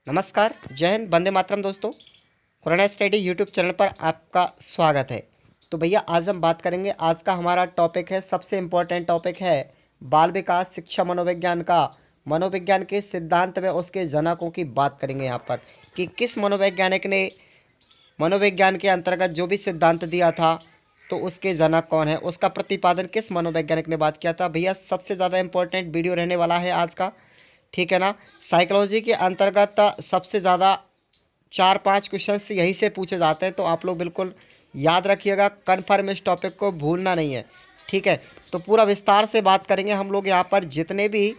नमस्कार, जय हिंद, वंदे मातरम दोस्तों। कोरोना स्टडी यूट्यूब चैनल पर आपका स्वागत है। तो भैया आज हम बात करेंगे, आज का हमारा टॉपिक है, सबसे इम्पोर्टेंट टॉपिक है बाल विकास शिक्षा मनोविज्ञान का। मनोविज्ञान के सिद्धांत में उसके जनकों की बात करेंगे यहाँ पर कि किस मनोवैज्ञानिक ने मनोविज्ञान के अंतर्गत जो भी सिद्धांत दिया था तो उसके जनक कौन है, उसका प्रतिपादन किस मनोवैज्ञानिक ने बात किया था। भैया सबसे ज़्यादा इम्पोर्टेंट वीडियो रहने वाला है आज का, ठीक है ना। साइकोलॉजी के अंतर्गत सबसे ज़्यादा 4-5 क्वेश्चंस यहीं से पूछे जाते हैं, तो आप लोग बिल्कुल याद रखिएगा, कन्फर्म इस टॉपिक को भूलना नहीं है, ठीक है। तो पूरा विस्तार से बात करेंगे हम लोग यहाँ पर, जितने भी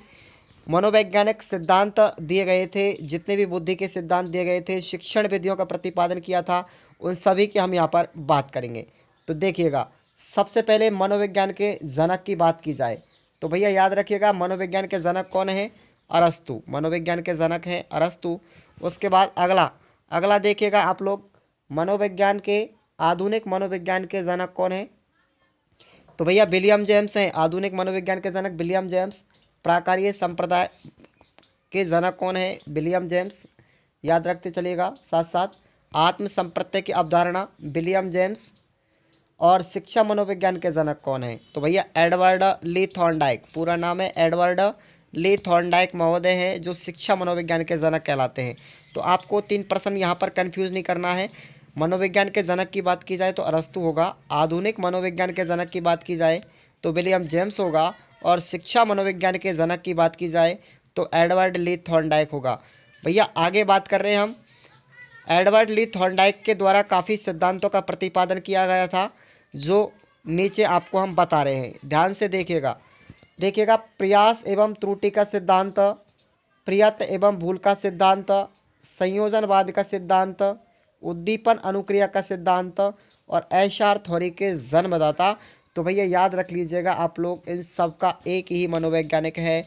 मनोवैज्ञानिक सिद्धांत दिए गए थे, जितने भी बुद्धि के सिद्धांत दिए गए थे, शिक्षण विधियों का प्रतिपादन किया था, उन सभी की हम यहाँ पर बात करेंगे। तो देखिएगा, सबसे पहले मनोविज्ञान के जनक की बात की जाए तो भैया याद रखिएगा, मनोविज्ञान के जनक कौन है? अरस्तु। मनोविज्ञान के जनक हैं अरस्तु। उसके बाद अगला अगला देखिएगा आप लोग, मनोविज्ञान के आधुनिक मनोविज्ञान के जनक कौन है? तो भैया विलियम जेम्स हैं। आधुनिक मनोविज्ञान के जनक विलियम जेम्स। प्राकार्य संप्रदाय के जनक कौन है? William James. याद रखते चलिएगा साथ साथ। आत्म संप्रत्यय की अवधारणा विलियम जेम्स। और शिक्षा मनोविज्ञान के जनक कौन है? तो भैया एडवर्ड ली थॉर्नडाइक। पूरा नाम है एडवर्ड ली थॉर्नडाइक महोदय हैं, जो शिक्षा मनोविज्ञान के जनक कहलाते हैं। तो आपको 3 प्रश्न यहाँ पर कंफ्यूज नहीं करना है। मनोविज्ञान के जनक की बात की जाए तो अरस्तु होगा, आधुनिक मनोविज्ञान के जनक की बात की जाए तो विलियम जेम्स होगा, और शिक्षा मनोविज्ञान के जनक की बात की जाए तो एडवर्ड ली थॉर्नडाइक होगा। भैया आगे बात कर रहे हैं हम, एडवर्ड ली थॉर्नडाइक के द्वारा काफ़ी सिद्धांतों का प्रतिपादन किया गया था, जो नीचे आपको हम बता रहे हैं। ध्यान से देखिएगा, प्रयास एवं त्रुटि का सिद्धांत, प्रयत्न एवं भूल का सिद्धांत, संयोजनवाद का सिद्धांत, उद्दीपन अनुक्रिया का सिद्धांत और एशार थ्योरी के जन्मदाता। तो भैया याद रख लीजिएगा आप लोग, इन सब का एक ही मनोवैज्ञानिक है,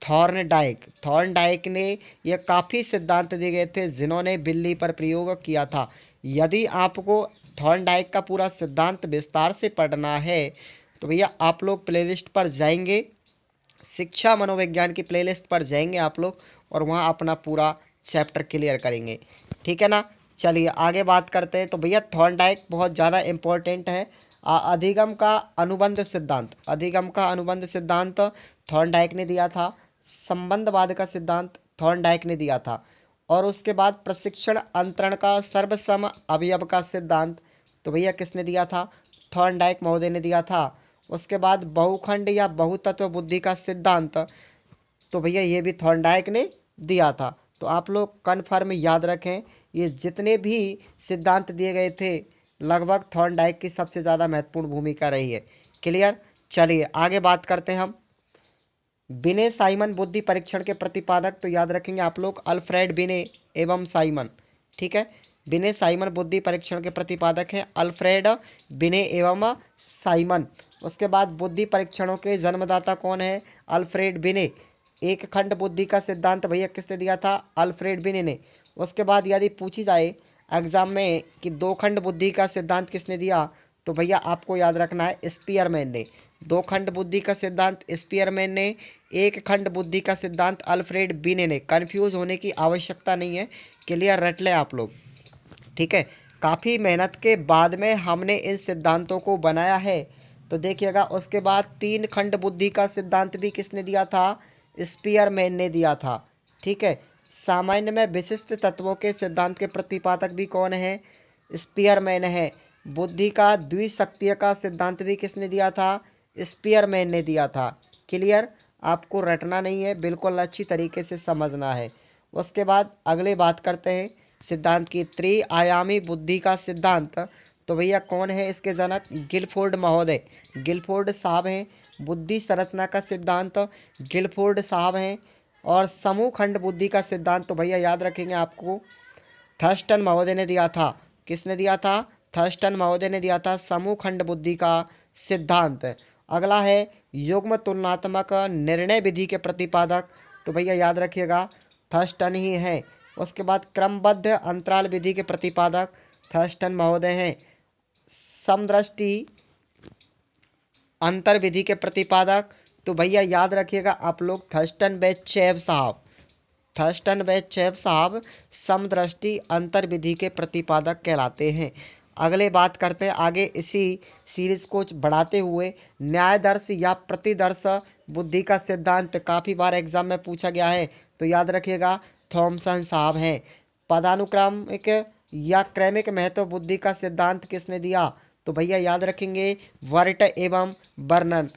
थॉर्नडाइक। थॉर्नडाइक ने ये काफ़ी सिद्धांत दिए गए थे जिन्होंने बिल्ली पर प्रयोग किया था। यदि आपको थॉर्नडाइक का पूरा सिद्धांत विस्तार से पढ़ना है तो भैया आप लोग प्लेलिस्ट पर जाएंगे, शिक्षा मनोविज्ञान की प्लेलिस्ट पर जाएंगे आप लोग, और वहाँ अपना पूरा चैप्टर क्लियर करेंगे, ठीक है ना। चलिए आगे बात करते हैं। तो भैया थॉर्नडाइक बहुत ज़्यादा इम्पोर्टेंट है। अधिगम का अनुबंध सिद्धांत, अधिगम का अनुबंध सिद्धांत थॉर्नडाइक ने दिया था। संबंधवाद का सिद्धांत थॉर्नडाइक ने दिया था। और उसके बाद प्रशिक्षण अंतरण का सर्वसम अवयव का सिद्धांत तो भैया किसने दिया था? थॉर्नडाइक महोदय ने दिया था। उसके बाद बहुखंड या बहुतत्व बुद्धि का सिद्धांत तो भैया ये भी थॉर्नडाइक ने दिया था। तो आप लोग कन्फर्म याद रखें, ये जितने भी सिद्धांत दिए गए थे लगभग थॉर्नडाइक की सबसे ज़्यादा महत्वपूर्ण भूमिका रही है। क्लियर? चलिए आगे बात करते हैं हम। बिने साइमन बुद्धि परीक्षण के प्रतिपादक तो याद रखेंगे आप लोग, अल्फ्रेड बिने एवं साइमन, ठीक है। बिने साइमन बुद्धि परीक्षण के प्रतिपादक हैं अल्फ्रेड बिने एवं साइमन। उसके बाद बुद्धि परीक्षणों के जन्मदाता कौन है? अल्फ्रेड बिने। एक खंड बुद्धि का सिद्धांत भैया किसने दिया था? अल्फ्रेड बिने ने। उसके बाद यदि पूछी जाए एग्जाम में कि दो खंड बुद्धि का सिद्धांत किसने दिया, तो भैया आपको याद रखना है स्पीयरमैन ने। दो खंड बुद्धि का सिद्धांत स्पीयरमैन ने, एक खंड बुद्धि का सिद्धांत अल्फ्रेड बिने ने। कंफ्यूज होने की आवश्यकता नहीं है, क्लियर रट लें आप लोग, ठीक है। काफ़ी मेहनत के बाद में हमने इन सिद्धांतों को बनाया है। तो देखिएगा, उसके बाद तीन खंड बुद्धि का सिद्धांत भी किसने दिया था? स्पीयरमैन ने दिया था, ठीक है। सामान्य में विशिष्ट तत्वों के सिद्धांत के प्रतिपादक भी कौन है? स्पीयरमैन है। बुद्धि का द्विशक्तिय का सिद्धांत भी किसने दिया था? स्पीयरमैन ने दिया था। क्लियर? आपको रटना नहीं है, बिल्कुल अच्छी तरीके से समझना है। उसके बाद अगले बात करते हैं सिद्धांत की, त्रिआयामी बुद्धि का सिद्धांत। तो भैया कौन है इसके जनक? गिलफोर्ड महोदय। गिलफोर्ड साहब हैं। बुद्धि संरचना का सिद्धांत गिलफोर्ड साहब हैं। और समूह खंड बुद्धि का सिद्धांत तो भैया याद रखेंगे आपको, थर्स्टन महोदय ने दिया था। किसने दिया था? थर्स्टन महोदय ने दिया था समूह खंड बुद्धि का सिद्धांत। अगला है युग्म तुलनात्मक निर्णय विधि के प्रतिपादक, तो भैया याद रखिएगा थर्स्टन ही है। उसके बाद क्रमबद्ध अंतराल विधि के प्रतिपादक थर्स्टन महोदय हैं। समदृष्टि अंतर विधि के प्रतिपादक तो भैया याद रखिएगा आप लोग, थर्स्टन बेचेव साहब। थर्स्टन व चैप साहब समदृष्टि अंतर्विधि के प्रतिपादक कहलाते हैं। अगले बात करते हैं आगे इसी सीरीज को बढ़ाते हुए न्यायदर्श या प्रतिदर्श बुद्धि का सिद्धांत काफी बार एग्जाम में पूछा गया है, तो याद रखिएगा थॉमसन साहब हैं। पदानुक्रमिक या क्रमिक महत्व बुद्धि का सिद्धांत किसने दिया, तो भैया याद रखेंगे वर्ट एवं बर्नन।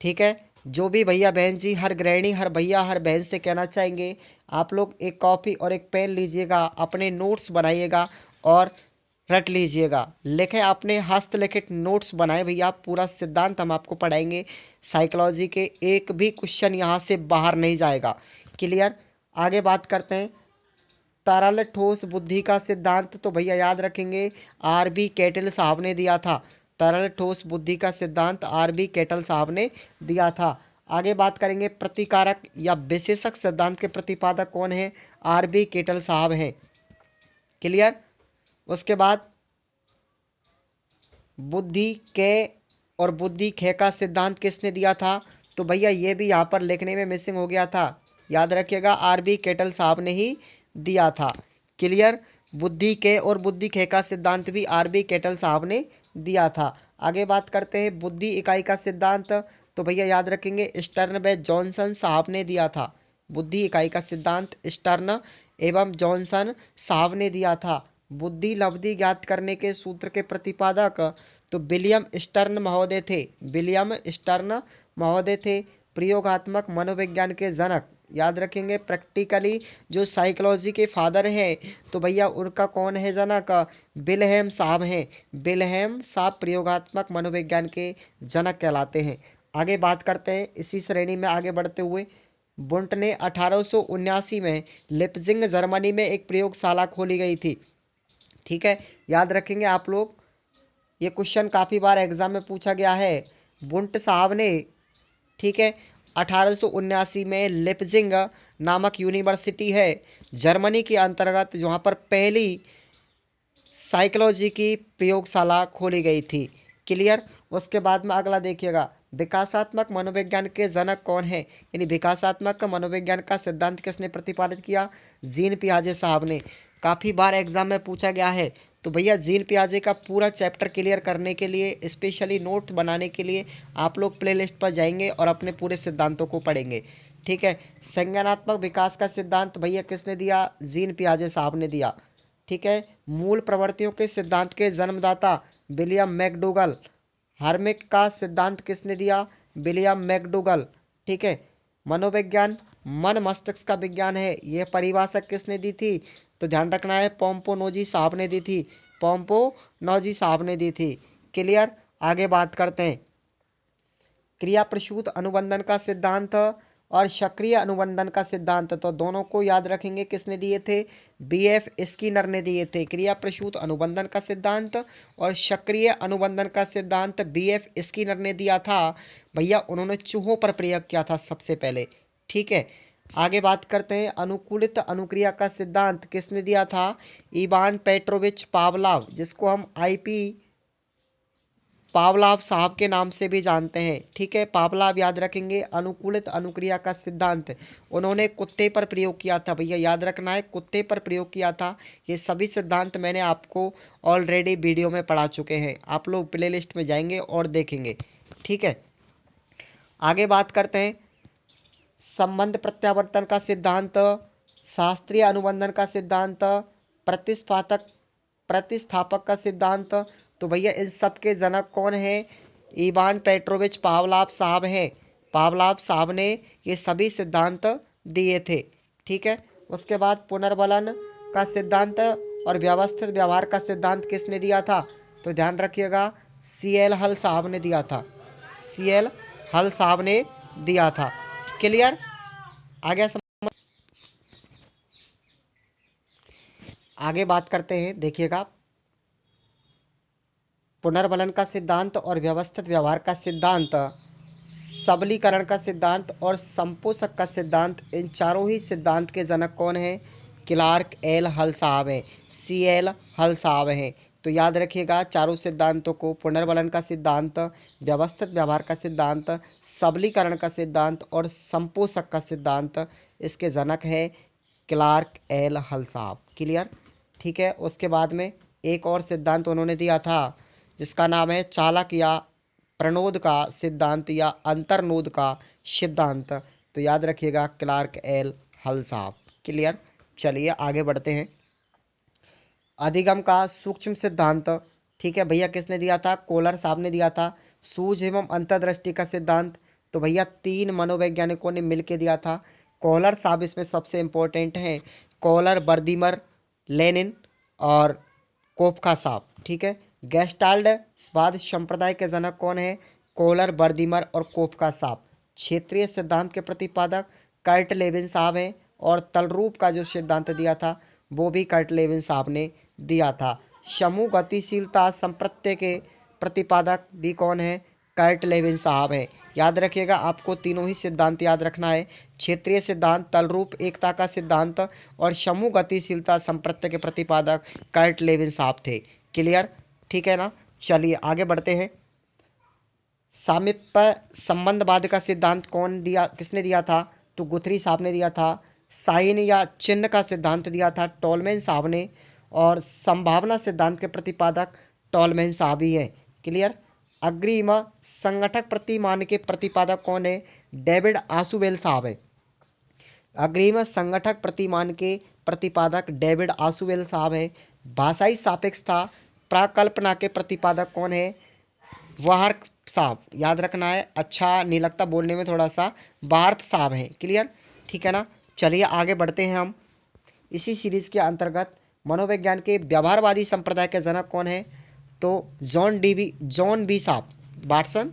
ठीक है, जो भी भैया बहन जी, हर गृहिणी, हर भैया, हर बहन से कहना चाहेंगे आप लोग एक कॉपी और एक पेन लीजिएगा, अपने नोट्स बनाइएगा और रट लीजिएगा। लिखे अपने हस्तलिखित नोट्स बनाए भैया, पूरा सिद्धांत हम आपको पढ़ाएंगे। साइकोलॉजी के एक भी क्वेश्चन यहाँ से बाहर नहीं जाएगा। क्लियर। आगे बात करते हैं तरल ठोस बुद्धि का सिद्धांत, तो भैया याद रखेंगे आर.बी. केटल साहब ने दिया था। तरल ठोस बुद्धि का सिद्धांत आर.बी. केटल साहब ने दिया था। आगे बात करेंगे प्रतिकारक या विशेषक सिद्धांत के प्रतिपादक कौन है, आर.बी. केटल साहब हैं। क्लियर। उसके बाद बुद्धि के और बुद्धि खे का सिद्धांत किसने दिया था, तो भैया ये भी यहाँ पर लिखने में मिसिंग हो गया था, याद रखिएगा आर.बी. केटल साहब ने ही दिया था। क्लियर। बुद्धि के और बुद्धि खे का सिद्धांत भी आर.बी. केटल साहब ने दिया था। आगे बात करते हैं बुद्धि इकाई का सिद्धांत, तो भैया याद रखेंगे स्टर्न व जॉनसन साहब ने दिया था। बुद्धि इकाई का सिद्धांत स्टर्न एवं जॉनसन साहब ने दिया था। बुद्धि लब्धि ज्ञात करने के सूत्र के प्रतिपादक तो विलियम स्टर्न महोदय थे। विलियम स्टर्न महोदय थे। प्रयोगात्मक मनोविज्ञान के जनक, याद रखेंगे प्रैक्टिकली जो साइकोलॉजी के फादर हैं, तो भैया उनका कौन है जनक, विल्हेम साहब हैं। विल्हेम साहब प्रयोगात्मक मनोविज्ञान के जनक कहलाते हैं। आगे बात करते हैं इसी श्रेणी में आगे बढ़ते हुए वुंट ने 1879 में लिप्जिंग जर्मनी में एक प्रयोगशाला खोली गई थी। ठीक है, याद रखेंगे आप लोग, ये क्वेश्चन काफी बार एग्जाम में पूछा गया है। वुंट साहब ने, ठीक है, 1879 में लिप्जिंग नामक यूनिवर्सिटी है जर्मनी के अंतर्गत, जहाँ पर पहली साइकोलॉजी की प्रयोगशाला खोली गई थी। क्लियर। उसके बाद में अगला देखिएगा विकासात्मक मनोविज्ञान के जनक कौन है, यानी विकासात्मक मनोविज्ञान का सिद्धांत किसने प्रतिपादित किया, जीन पियाजे साहब ने। काफी बार एग्जाम में पूछा गया है, तो भैया जीन पियाजे का पूरा चैप्टर क्लियर करने के लिए, स्पेशली नोट बनाने के लिए आप लोग प्लेलिस्ट पर जाएंगे और अपने पूरे सिद्धांतों को पढ़ेंगे। ठीक है। संज्ञानात्मक विकास का सिद्धांत भैया किसने दिया, जीन पियाजे साहब ने दिया। ठीक है। मूल प्रवृत्तियों के सिद्धांत के जन्मदाता विलियम मैकडूगल। हार्मिक का सिद्धांत किसने दिया, विलियम मैकडूगल। ठीक है। मनोविज्ञान मन मस्तिष्क का विज्ञान है, यह परिभाषा किसने दी थी, तो ध्यान रखना है पोम्पोनोजी साहब ने दी थी। पोम्पोनोजी साहब ने दी थी। क्लियर। आगे बात करते हैं क्रिया प्रसूत अनुबंधन का सिद्धांत और सक्रिय अनुबंधन का सिद्धांत, तो दोनों को याद रखेंगे किसने दिए थे, बी.एफ. स्किनर ने दिए थे। क्रिया प्रसूत अनुबंधन का सिद्धांत और सक्रिय अनुबंधन का सिद्धांत बी.एफ. स्किनर ने दिया था। भैया उन्होंने चूहों पर प्रयोग किया था सबसे पहले। ठीक है। आगे बात करते हैं अनुकूलित अनुक्रिया का सिद्धांत किसने दिया था, इवान पेट्रोविच पावलाव, जिसको हम आईपी पावलाव साहब के नाम से भी जानते हैं। ठीक है, पावलाव याद रखेंगे। अनुकूलित अनुक्रिया का सिद्धांत उन्होंने कुत्ते पर प्रयोग किया था। भैया याद रखना है कुत्ते पर प्रयोग किया था। ये सभी सिद्धांत मैंने आपको ऑलरेडी वीडियो में पढ़ा चुके हैं, आप लोग प्लेलिस्ट में जाएंगे और देखेंगे। ठीक है। आगे बात करते हैं संबंध प्रत्यावर्तन का सिद्धांत, शास्त्रीय अनुबंधन का सिद्धांत, प्रतिस्थापक का सिद्धांत, तो भैया इन सब के जनक कौन है, इवान पेट्रोविच पावलाव साहब हैं। पावलाव साहब ने ये सभी सिद्धांत दिए थे। ठीक है। उसके बाद पुनर्बलन का सिद्धांत और व्यवस्थित व्यवहार का सिद्धांत किसने दिया था, तो ध्यान रखिएगा सी.एल. हल साहब ने दिया था। सी.एल. हल साहब ने दिया था। क्लियर। आगे बात करते हैं, देखिएगा पुनर्बलन का सिद्धांत और व्यवस्थित व्यवहार का सिद्धांत, सबलीकरण का सिद्धांत और संपोषक का सिद्धांत, इन चारों ही सिद्धांत के जनक कौन है, क्लार्क एल हल साहब हैं, सी.एल. हल साहब हैं। तो याद रखिएगा चारों सिद्धांतों को, पुनर्बलन का सिद्धांत, व्यवस्थित व्यवहार का सिद्धांत, सबलीकरण का सिद्धांत और संपोषक का सिद्धांत, इसके जनक है क्लार्क एल हल साहब। क्लियर, ठीक है। उसके बाद में एक और सिद्धांत उन्होंने दिया था जिसका नाम है चालक या प्रणोद का सिद्धांत या अंतर्नोद का सिद्धांत। तो याद रखिएगा क्लार्क एल हल साहब। क्लियर, चलिए आगे बढ़ते हैं। अधिगम का सूक्ष्म सिद्धांत, ठीक है भैया, किसने दिया था? कोलर साहब ने दिया था। सूझ एवं अंतर्दृष्टि का सिद्धांत, तो भैया 3 मनोवैज्ञानिकों ने मिलकर दिया था। कोलर साहब इसमें सबसे इंपॉर्टेंट हैं, कोलर, बर्दिमर, लेनिन और कोफका साहब, ठीक है। गेस्टाल्टवाद संप्रदाय के जनक कौन है? कोलर, बर्दिमर और कोफका साहब। क्षेत्रीय सिद्धांत के प्रतिपादक कर्ट लेविन साहब हैं और तलरूप का जो सिद्धांत दिया था वो भी कर्ट लेविन साहब ने दिया था। समूह गतिशीलता संप्रत्यय के प्रतिपादक भी कौन है? कर्ट लेविन साहब है। याद रखिएगा, आपको तीनों ही सिद्धांत याद रखना है, क्षेत्रीय सिद्धांत, तलरूप एकता का सिद्धांत और समूह गतिशीलता संप्रत्यय के प्रतिपादक कर्ट लेविन साहब थे। क्लियर, ठीक है ना। चलिए आगे बढ़ते हैं। सामीप्य संबंधवाद का सिद्धांत कौन दिया, किसने दिया था? तो गुथरी साहब ने दिया था। साइन या चिन्ह का सिद्धांत दिया था टॉलमैन साहब ने और संभावना सिद्धांत के प्रतिपादक टॉलमैन साहब ही है। क्लियर, अग्रिम संगठक प्रतिमान के प्रतिपादक कौन है? डेविड आसुवेल साहब है। अग्रिम संगठक प्रतिमान के प्रतिपादक डेविड आसुवेल साहब है। भाषाई सापेक्षता प्राकल्पना के प्रतिपादक कौन है? वार्थ साहब। याद रखना है, अच्छा नहीं लगता बोलने में थोड़ा सा, वार्थ साहब है। क्लियर, ठीक है ना। चलिए आगे बढ़ते हैं हम। इसी सीरीज के अंतर्गत मनोविज्ञान के व्यवहारवादी संप्रदाय के जनक कौन है? तो जॉन बी साहब बाटसन,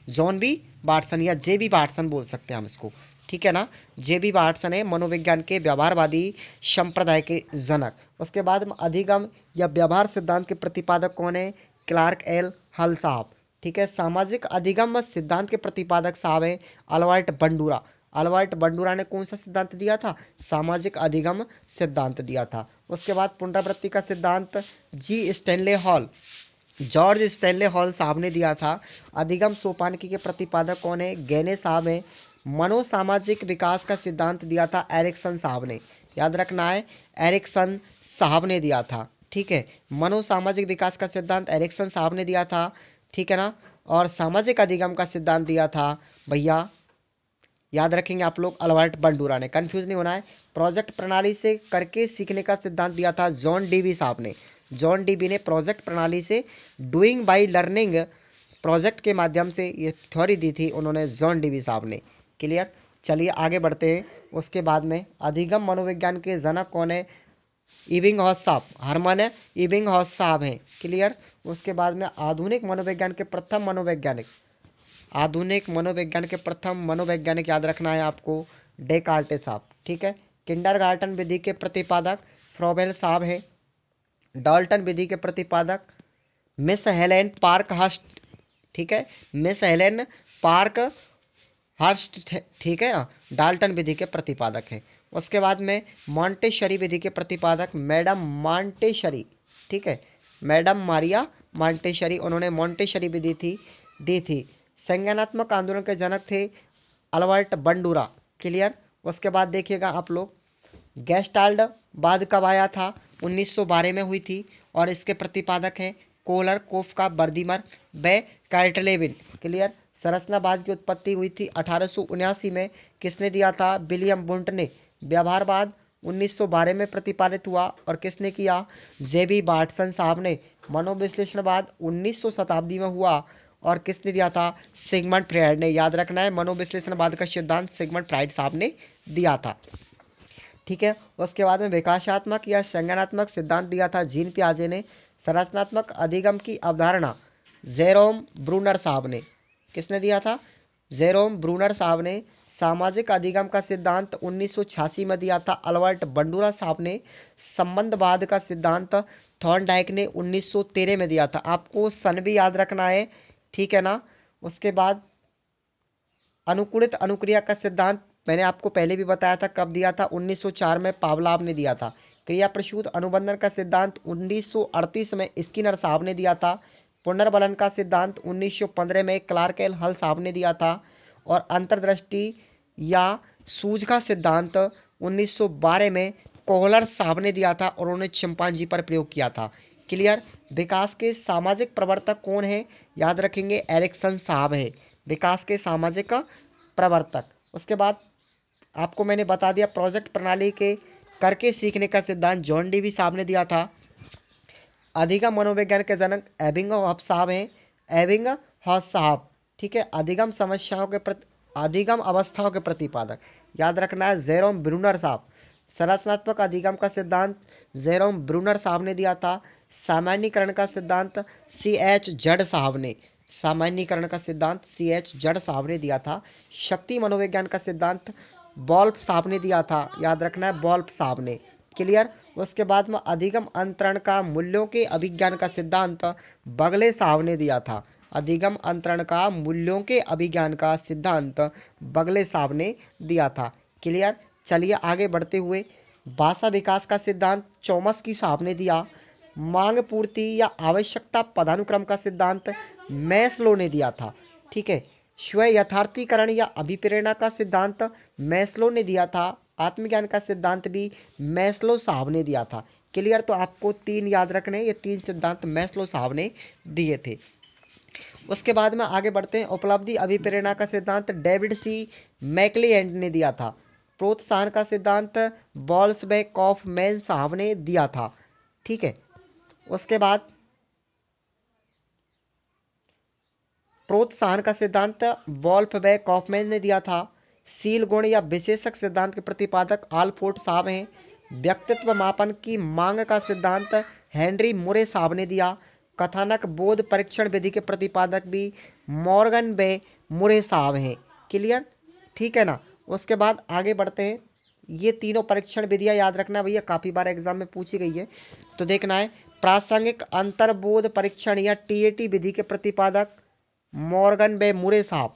जॉन बी बाटसन या जे बी बाटसन बोल सकते हैं हम इसको, ठीक है ना। जे बी बाटसन है मनोविज्ञान के व्यवहारवादी संप्रदाय के जनक। उसके बाद अधिगम या व्यवहार सिद्धांत के प्रतिपादक कौन है? क्लार्क एल हल साहब, ठीक है। सामाजिक अधिगम सिद्धांत के प्रतिपादक साहब है अल्बर्ट बंडूरा। अल्बर्ट बंडूरा ने कौन सा सिद्धांत दिया था? सामाजिक अधिगम सिद्धांत दिया था। उसके बाद पुनरावृत्ति का सिद्धांत जॉर्ज स्टैनले हॉल साहब ने दिया था। अधिगम सोपानकी के प्रतिपादक कौन है? गैने साहब हैं। मनोसामाजिक विकास का सिद्धांत दिया था एरिक्सन साहब ने। याद रखना है, एरिक्सन साहब ने दिया था, ठीक है। मनोसामाजिक विकास का सिद्धांत एरिक्सन साहब ने दिया था, ठीक है ना। और सामाजिक अधिगम का सिद्धांत दिया था भैया, याद रखेंगे आप लोग, अल्बर्ट बंडूरा ने। कंफ्यूज नहीं होना है। प्रोजेक्ट प्रणाली से करके सीखने का सिद्धांत दिया था जॉन डीवी साहब ने। जॉन डीवी ने प्रोजेक्ट प्रणाली से डूइंग बाय लर्निंग प्रोजेक्ट के माध्यम से ये थ्योरी दी थी उन्होंने, जॉन डीवी साहब ने। क्लियर, चलिए आगे बढ़ते हैं। उसके बाद में अधिगम मनोविज्ञान के जनक कौन है? इबिंगहॉस साहब, हरमन इबिंगहॉस साहब हैं। क्लियर, उसके बाद में आधुनिक मनोविज्ञान के प्रथम मनोवैज्ञानिक याद रखना है आपको, डेकार्टे साहब, ठीक है। किंडरगार्टन विधि के प्रतिपादक फ्रोबेल साहब है। डाल्टन विधि के प्रतिपादक मिस हेलेन पार्क हर्स्ट, ठीक है, मिस हेलेन पार्क हर्स्ट, ठीक है ना, डाल्टन विधि के प्रतिपादक है। उसके बाद में मॉन्टेसरी विधि के प्रतिपादक मैडम मॉन्टेसरी, ठीक है, मैडम मारिया मॉन्टेसरी, उन्होंने मॉन्टेसरी विधि दी थी। संज्ञानात्मक आंदोलन के जनक थे अल्बर्ट बंडूरा। क्लियर, उसके बाद देखिएगा आप लोग, गेस्टाल्ट बाद कब आया था? 1912 में हुई थी और इसके प्रतिपादक हैं कोलर, कोफका, बर्दिमर व कार्टलेविन। क्लियर, संरचनावाद की उत्पत्ति हुई थी 1879 में, किसने दिया था? विलियम बुंट ने। व्यवहारवाद 1912 में प्रतिपादित हुआ और किसने किया? जेबी बाटसन साहब ने। मनोविश्लेषणवाद 1900 शताब्दी में हुआ और किसने दिया था? सिगमंड फ्रायड ने। याद रखना है, मनोविश्लेषणवाद का सिद्धांत सिगमंड फ्रायड साहब ने दिया था, ठीक है। उसके बाद में विकासात्मक या संज्ञानात्मक सिद्धांत दिया था जीन पियाजे ने। संरचनात्मक अधिगम की अवधारणा जेरोम ब्रूनर साहब ने। किसने दिया था? जेरोम ब्रूनर साहब ने। सामाजिक अधिगम का सिद्धांत 1986 में दिया था अल्बर्ट बंडूरा साहब ने। संबंधवाद का सिद्धांत थॉर्नडाइक ने 1913 में दिया था। आपको सन भी याद रखना है, ठीक है ना। उसके बाद अनुकूलित अनुक्रिया का सिद्धांत मैंने आपको पहले भी बताया था, कब दिया था? 1904 में पावलाव ने दिया था। क्रिया प्रसूत अनुबंधन का सिद्धांत 1938 में स्किनर साहब ने दिया था। पुनर्बलन का सिद्धांत 1915 में क्लार्क एल हल साहब ने दिया था। और अंतर्दृष्टि या सूझ का सिद्धांत 1912 में कोहलर साहब ने दिया था और उन्होंने चिंपांजी पर प्रयोग किया था। क्लियर। विकास के सामाजिक प्रवर्तक कौन है? याद रखेंगे एरिक्सन साहब है विकास के सामाजिक प्रवर्तक। उसके बाद आपको मैंने बता दिया प्रोजेक्ट प्रणाली के करके सीखने का सिद्धांत जॉन डीवी साहब ने दिया था। अधिगम मनोविज्ञान के जनक एबिंगहॉस साहब हैं, एबिंगहॉस साहब। ठीक है। अधिगम समस्याओं के प्रति अधिगम अवस्थाओं के प्रतिपादक याद रखना है जेरोम ब्रूनर साहब। संरचनात्मक अधिगम का सिद्धांत जेरोम ब्रूनर साहब ने दिया था। सामान्यीकरण का सिद्धांत CH जड साहब ने सामान्यीकरण का सिद्धांत CH जड साहब ने दिया था। शक्ति मनोविज्ञान का सिद्धांत बॉल्फ साहब ने दिया था। याद रखना है बॉल्फ साहब ने। क्लियर। उसके बाद में अधिगम अंतरण का मूल्यों के अभिज्ञान का सिद्धांत बगले साहब ने दिया था। अधिगम अंतरण का मूल्यों के अभिज्ञान का सिद्धांत बगले साहब ने दिया था। क्लियर। चलिए आगे बढ़ते हुए भाषा विकास का सिद्धांत चौमस्की साहब ने दिया। मांग पूर्ति या आवश्यकता पदानुक्रम का सिद्धांत मैस्लो ने दिया था। ठीक है। स्व यथार्थीकरण या अभिप्रेरणा का सिद्धांत मैस्लो ने दिया था। आत्मज्ञान का सिद्धांत भी मैस्लो साहब ने दिया था। क्लियर। तो आपको 3 याद रखने, ये 3 सिद्धांत मैस्लो साहब ने दिए थे। उसके बाद में आगे बढ़ते हैं। उपलब्धि अभिप्रेरणा का सिद्धांत डेविड C मैकलीलैंड ने दिया था। प्रोत्साहन का सिद्धांत बॉल्सबेक कॉफमैन साहब ने दिया था। ठीक है। उसके बाद प्रोत्साहन का सिद्धांत बॉल्सबेक कॉफमैन ने दिया था। शील गुण या विशेषक सिद्धांत के प्रतिपादक आलफोर्ड साहब हैं। व्यक्तित्व मापन की मांग का सिद्धांत हेनरी मुरे साहब ने दिया। कथानक बोध परीक्षण विधि के प्रतिपादक भी मॉर्गन बे मुरे साहब हैं। क्लियर। ठीक है ना। उसके बाद आगे बढ़ते हैं। ये तीनों परीक्षण विधियां याद रखना भैया, काफी बार एग्जाम में पूछी गई है, तो देखना है। प्रासंगिक अंतर्बोध परीक्षण या TAT विधि के प्रतिपादक मॉर्गन बे मुरे साहब।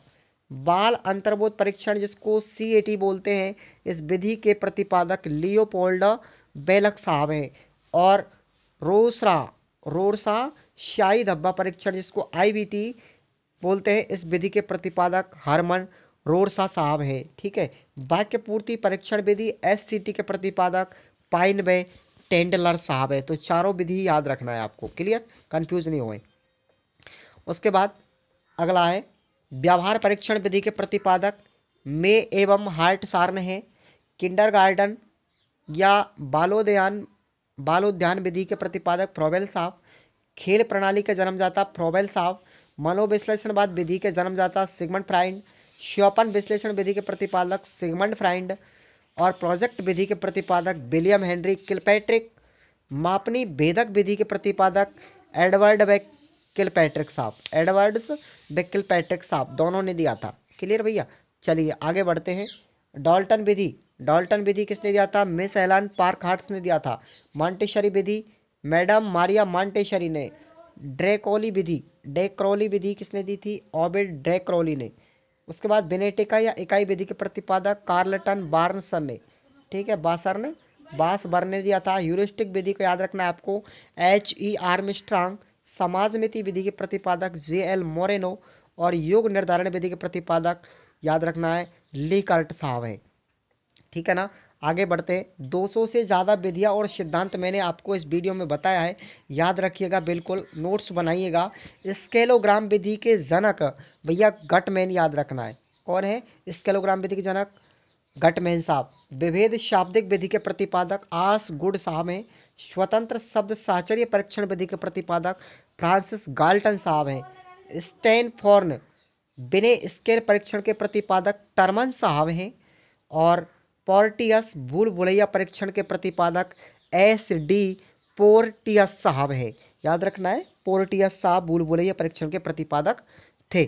बाल अंतर्बोध परीक्षण जिसको CAT बोलते हैं, इस विधि के प्रतिपादक लियोपोल्ड बेलक साहब हैं। और रोरसा शाही धब्बा परीक्षण जिसको IBT बोलते हैं, इस विधि के प्रतिपादक हरमन रोरसा साहब है। ठीक है। वाक्य पूर्ति परीक्षण विधि SCT के प्रतिपादक पाइन बे टेंडलर साहब है। तो चारों विधि याद रखना है आपको। क्लियर। कंफ्यूज नहीं होए। उसके बाद अगला है व्यवहार परीक्षण विधि के प्रतिपादक मे एवं हार्ट सार्न है। किंडरगार्टन या बालोद्यान विधि के प्रतिपादक फ्रोबेल साहब। खेल प्रणाली के जन्मदाता फ्रोबेल साहब। मनोविश्लेषणवाद विधि के जन्मदाता सिगमंड फ्राइड। श्योपन विश्लेषण विधि के प्रतिपादक सिगमंड फ्राइड। और प्रोजेक्ट विधि के प्रतिपादक विलियम हेनरी किलपैट्रिक। मापनी भेदक विधि के प्रतिपादक एडवर्ड बेक किलपैट्रिक साहब। एडवर्ड्स बेक किलपैट्रिक साहब दोनों ने दिया था। क्लियर भैया। चलिए आगे बढ़ते हैं। डाल्टन विधि किसने दिया था? मिस एलन पार्कहार्ट ने दिया था। मॉन्टेसरी विधि मैडम मारिया मॉन्टेसरी ने। डेक्रोली विधि किसने दी थी? ओविड डेक्रोली ने। उसके बाद बेनेटिका या इकाई विधि के प्रतिपादक कार्लटन बार्नसन ने। ठीक है। बासबर्न ने दिया था। ह्यूरिस्टिक विधि को याद रखना है आपको, H.E. आर्मस्ट्रांग। समाजमिति विधि के प्रतिपादक J.L. मोरेनो। और योग निर्धारण विधि के प्रतिपादक याद रखना है लीकर्ट साहब है। ठीक है ना। आगे बढ़ते हैं। 200 से ज़्यादा विधियां और सिद्धांत मैंने आपको इस वीडियो में बताया है, याद रखिएगा, बिल्कुल नोट्स बनाइएगा। स्केलोग्राम विधि के जनक भैया गटमैन याद रखना है। कौन है स्केलोग्राम विधि के जनक? गटमैन साहब। विभेद शाब्दिक विधि के प्रतिपादक आसगुड साहब हैं। स्वतंत्र शब्द साहचर्य परीक्षण विधि के प्रतिपादक फ्रांसिस गाल्टन साहब हैं। स्टैनफोर्ड बिने स्केल परीक्षण के प्रतिपादक टर्मन साहब हैं। और पोर्टियस भूल भुलैया परीक्षण के प्रतिपादक S.D. पोर्टियस साहब है। याद रखना है पोर्टियस साहब भूल भुलैया परीक्षण के प्रतिपादक थे।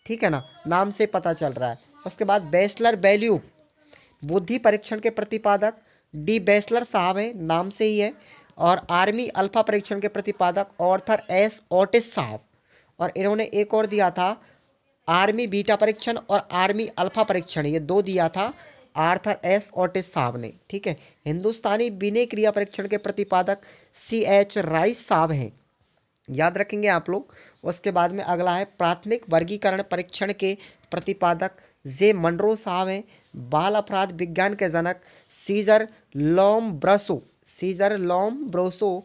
ठीक है ना। नाम से पता चल रहा है। उसके बाद बैचलर वैल्यू बुद्धि परीक्षण के प्रतिपादक D. बैचलर साहब है, नाम से ही है। और आर्मी अल्फा परीक्षण के प्रतिपादक ऑर्थर S. ओटिस साहब। और इन्होंने एक और दिया था आर्मी बीटा परीक्षण और आर्मी अल्फा परीक्षण, ये 2 दिया था आर्थर S. ओटिस साहब ने। ठीक है। हिंदुस्तानी विनय क्रिया परीक्षण के प्रतिपादक C.H. राइस साहब हैं। याद रखेंगे आप लोग। उसके बाद में अगला है प्राथमिक वर्गीकरण परीक्षण के प्रतिपादक जे मनरो साहब हैं बाल अपराध विज्ञान के जनक। सीजर लोम्ब्रोसो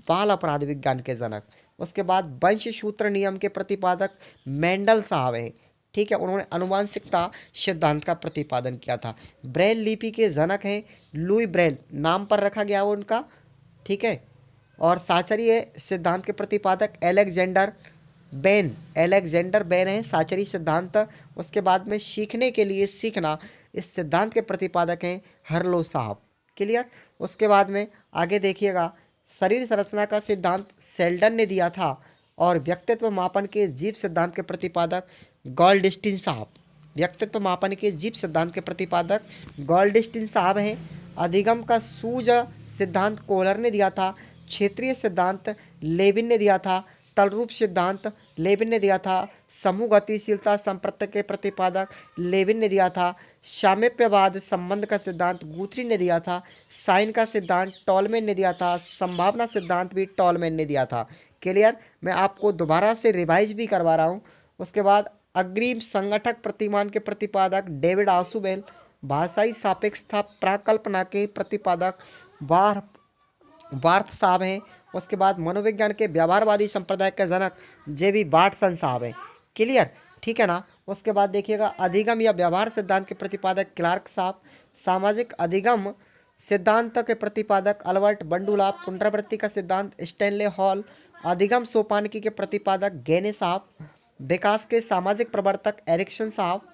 बाल अपराध विज्ञान के जनक। उसके बाद वंशसूत्र नियम के प्रतिपादक मेंडल साहब हैं, ठीक है, उन्होंने अनुवांशिकता सिद्धांत का प्रतिपादन किया था। ब्रेल लिपि के जनक हैं लुई ब्रेल, नाम पर रखा गया वो उनका, ठीक है। और साचरीय सिद्धांत के प्रतिपादक एलेक्जेंडर बेन है साचरी सिद्धांत। उसके बाद में सीखने के लिए सीखना, इस सिद्धांत के प्रतिपादक हैं हर्लो साहब। क्लियर। उसके बाद में आगे देखिएगा, शरीर संरचना का सिद्धांत सेल्डन ने दिया था और व्यक्तित्व मापन के जीव सिद्धांत के प्रतिपादक गोल्डस्टीन साहब। व्यक्तित्व मापन के जीव सिद्धांत के प्रतिपादक गोल्डस्टीन साहब हैं। अधिगम का सूझ सिद्धांत कोहलर ने दिया था। क्षेत्रीय सिद्धांत लेविन ने दिया था। तलरूप सिद्धांत लेविन ने दिया था। समूह गतिशीलता संप्रत्य के प्रतिपादक लेविन ने दिया था। सामीप्यवाद संबंध का सिद्धांत गुथरी ने दिया था। साइन का सिद्धांत टॉलमैन ने दिया था। संभावना सिद्धांत भी टॉलमैन ने दिया था। क्लियर। मैं आपको दोबारा से रिवाइज भी करवा रहा हूं। उसके बाद अग्रिम संगठक प्रतिमान के प्रतिपादक डेविड आसुबेल। भाषाई सापेक्षता प्राकल्पना के प्रतिपादक वार्फ साहब हैं। उसके बाद मनोविज्ञान के व्यवहारवादी संप्रदाय के जनक जेबी बार्टसन साहब हैं। क्लियर, ठीक है ना। उसके बाद देखिएगा, अधिगम या व्यवहार सिद्धांत के प्रतिपादक क्लार्क साहब। सामाजिक अधिगम सिद्धांत के प्रतिपादक अल्बर्ट बंडूला। पुनरावृत्ति का सिद्धांत स्टैनले हॉल। अधिगम सोपानकी के प्रतिपादक गेने साहब। विकास के सामाजिक प्रवर्तक एरिक्सन साहब।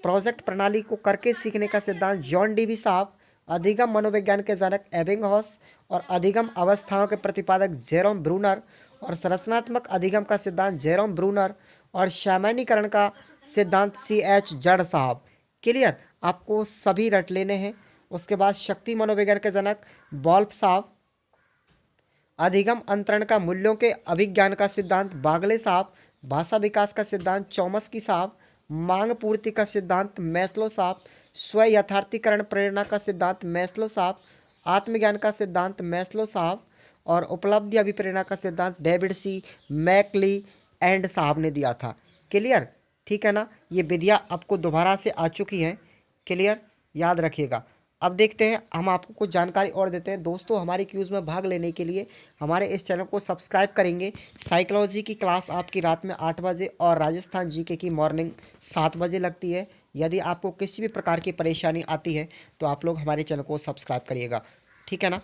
प्रोजेक्ट प्रणाली को करके सीखने का सिद्धांत जॉन डीवी साहब। अधिगम मनोविज्ञान के जनक एबिंगहॉस और अधिगम अवस्थाओं के प्रतिपादक जेरोम ब्रूनर और संरचनात्मक अधिगम का सिद्धांत जेरोम ब्रूनर और सामान्यीकरण का सिद्धांत CH जड़ साहब। क्लियर, आपको सभी रट लेने हैं। उसके बाद शक्ति मनोविज्ञान के जनक बॉल्फ साहब। अधिगम अंतरण का मूल्यों के अभिज्ञान का सिद्धांत बागले साहब। भाषा विकास का सिद्धांत चौमस्की साहब। मांग पूर्ति का सिद्धांत मैस्लो साहब। स्व यथार्थीकरण प्रेरणा का सिद्धांत मैस्लो साहब। आत्मज्ञान का सिद्धांत मैस्लो साहब और उपलब्धि अभिप्रेरणा का सिद्धांत डेविड सी मैकली एंड साहब ने दिया था। क्लियर, ठीक है ना। ये विधियां आपको दोबारा से आ चुकी हैं। क्लियर, याद रखिएगा। अब देखते हैं, हम आपको कुछ जानकारी और देते हैं। दोस्तों, हमारी क्यूज में भाग लेने के लिए हमारे इस चैनल को सब्सक्राइब करेंगे। साइकोलॉजी की क्लास आपकी रात में 8 बजे और राजस्थान जीके की मॉर्निंग 7 बजे लगती है। यदि आपको किसी भी प्रकार की परेशानी आती है तो आप लोग हमारे चैनल को सब्सक्राइब करिएगा, ठीक है ना।